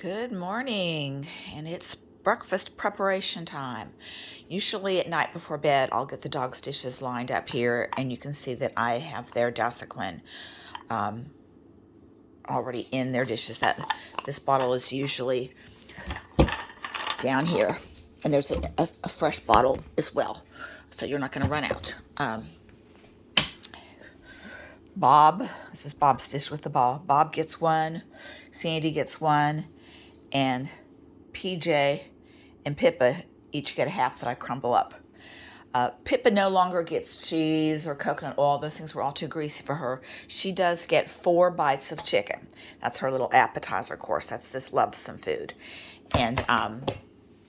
Good morning, and it's breakfast preparation time. Usually at night before bed, I'll get the dog's dishes lined up here, and you can see that I have their Desiquin already in their dishes. This bottle is usually down here, and there's a fresh bottle as well, so you're not going to run out. This is Bob's dish with the ball. Bob gets one, Sandy gets one, and PJ and Pippa each get a half that I crumble up. Pippa no longer gets cheese or coconut oil. Those things were all too greasy for her. She does get 4 bites of chicken. That's her little appetizer course. That's this lovesome food. And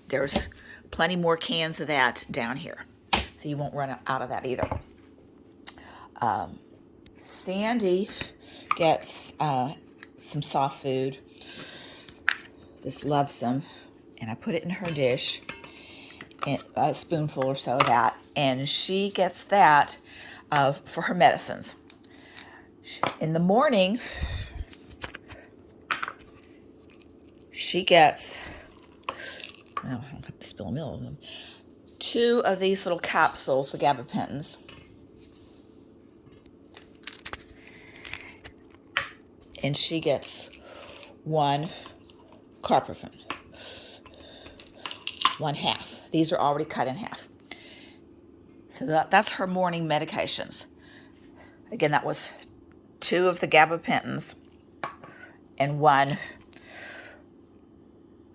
there's plenty more cans of that down here. So you won't run out of that either. Sandy gets some soft food, this lovesome, and I put it in her dish, and a spoonful or so of that, and she gets that for her medicines. In the morning, she gets, well, I don't have to spill a meal of them, 2 of these little capsules, the gabapentins. And she gets 1 carprofen, 1/2. These are already cut in half. So that's her morning medications. Again, that was 2 of the gabapentins and 1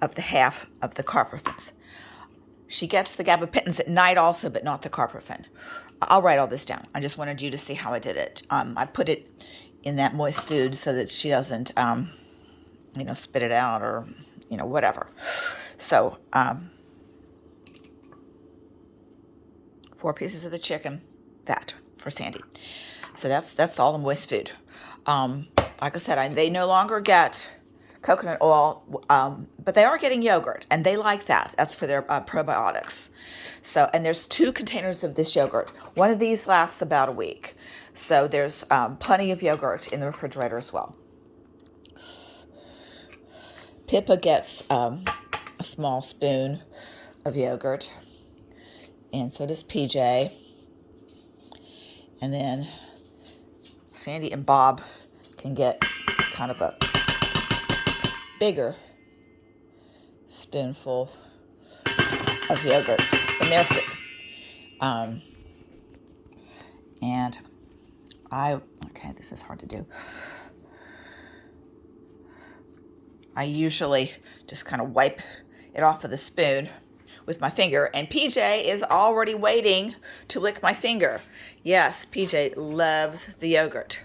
of the half of the carprofens. She gets the gabapentins at night also, but not the carprofen. I'll write all this down. I just wanted you to see how I did it. I put it in that moist food so that she doesn't, spit it out or, whatever. So, 4 pieces of the chicken, that for Sandy. So that's all the moist food. Like I said, they no longer get coconut oil, but they are getting yogurt, and they like that. That's for their probiotics. So, and there's 2 containers of this yogurt. One of these lasts about a week. So there's plenty of yogurt in the refrigerator as well. Pippa gets a small spoon of yogurt, and so does PJ. And then Sandy and Bob can get kind of a bigger spoonful of yogurt in their food. And this is hard to do. I usually just kind of wipe it off of the spoon with my finger, and PJ is already waiting to lick my finger. Yes, PJ loves the yogurt.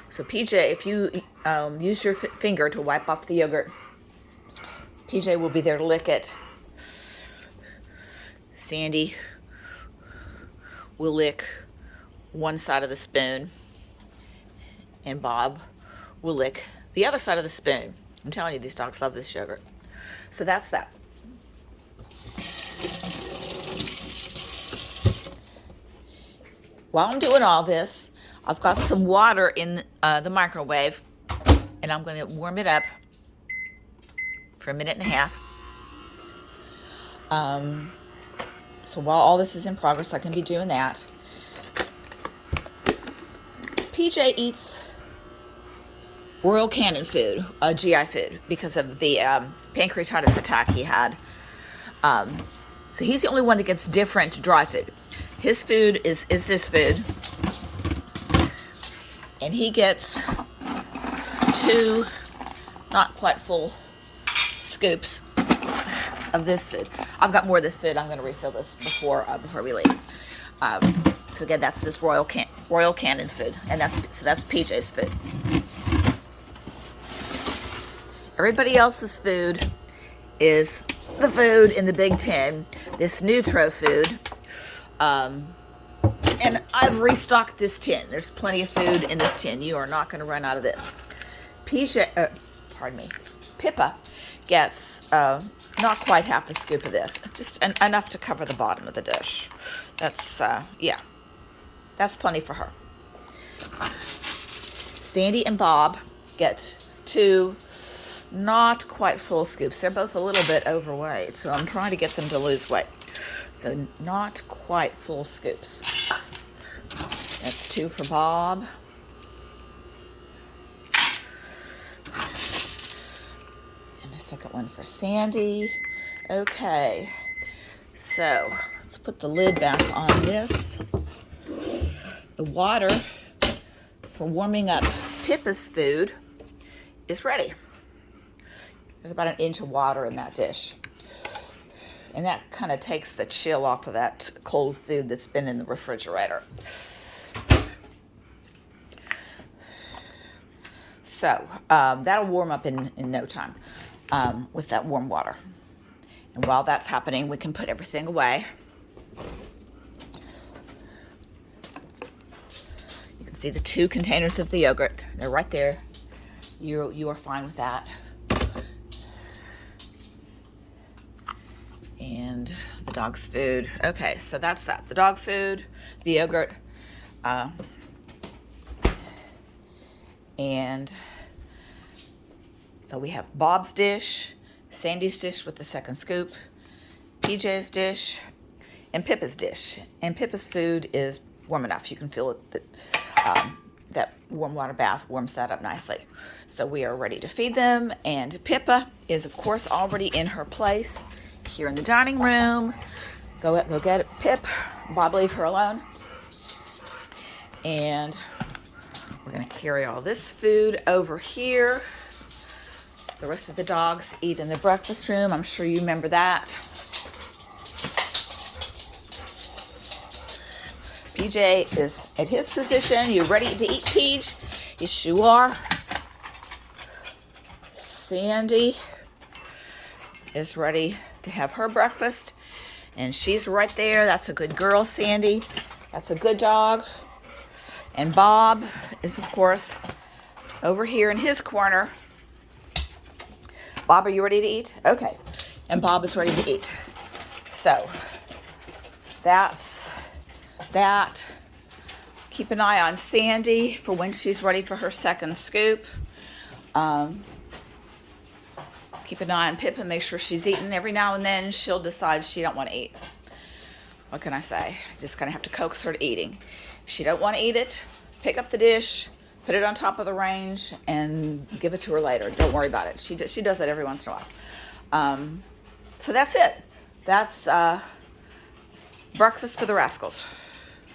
So PJ, if you use your finger to wipe off the yogurt, PJ will be there to lick it. Sandy will lick one side of the spoon, and Bob will lick the other side of the spoon. I'm telling you, these dogs love this yogurt. So that's that. While I'm doing all this, I've got some water in the microwave, and I'm going to warm it up for 1.5 minutes. So while all this is in progress, I can be doing that. PJ eats Royal Canin food, GI food, because of the pancreatitis attack he had. So he's the only one that gets different dry food. His food is this food, and he gets 2 not quite full scoops of this food. I've got more of this food. I'm going to refill this before we leave. So again, that's this Royal Canin food, and that's PJ's food. Everybody else's food is the food in the big tin, this Nutro food. And I've restocked this tin. There's plenty of food in this tin. You are not going to run out of this. Pippa gets not quite half a scoop of this, just enough to cover the bottom of the dish. That's plenty for her. Sandy and Bob get 2 not quite full scoops. They're both a little bit overweight, so I'm trying to get them to lose weight. So not quite full scoops. That's 2 for Bob. And a second one for Sandy. Okay, so let's put the lid back on this. The water for warming up Pippa's food is ready. There's about 1 inch of water in that dish. And that kind of takes the chill off of that cold food that's been in the refrigerator. So that'll warm up in no time with that warm water. And while that's happening, we can put everything away. You can see the 2 containers of the yogurt. They're right there. You are fine with that. And the dog's food. Okay, so that's that. The dog food, the yogurt, and so we have Bob's dish, Sandy's dish with the second scoop, PJ's dish, and Pippa's dish. And Pippa's food is warm enough. You can feel it, that warm water bath warms that up nicely. So we are ready to feed them. And Pippa is, of course, already in her place here in the dining room. Go get it, Pip. Bob, leave her alone. And we're going to carry all this food over here. The rest of the dogs eat in the breakfast room. I'm sure you remember that. PJ is at his position. You ready to eat, Peach? Yes, you are. Sandy is ready to have her breakfast, and she's right there. That's a good girl, Sandy. That's a good dog. And Bob is, of course, over here in his corner. Bob, are you ready to eat? Okay. And Bob is ready to eat. So that's that. Keep an eye on Sandy for when she's ready for her second scoop. Keep an eye on Pippa, make sure she's eating. Every now and then she'll decide she don't want to eat. What can I say? Just kind of have to coax her to eating. If she don't want to eat it, pick up the dish, put it on top of the range, and give it to her later. Don't worry about it. She does that every once in a while. So that's it. That's breakfast for the Rascals.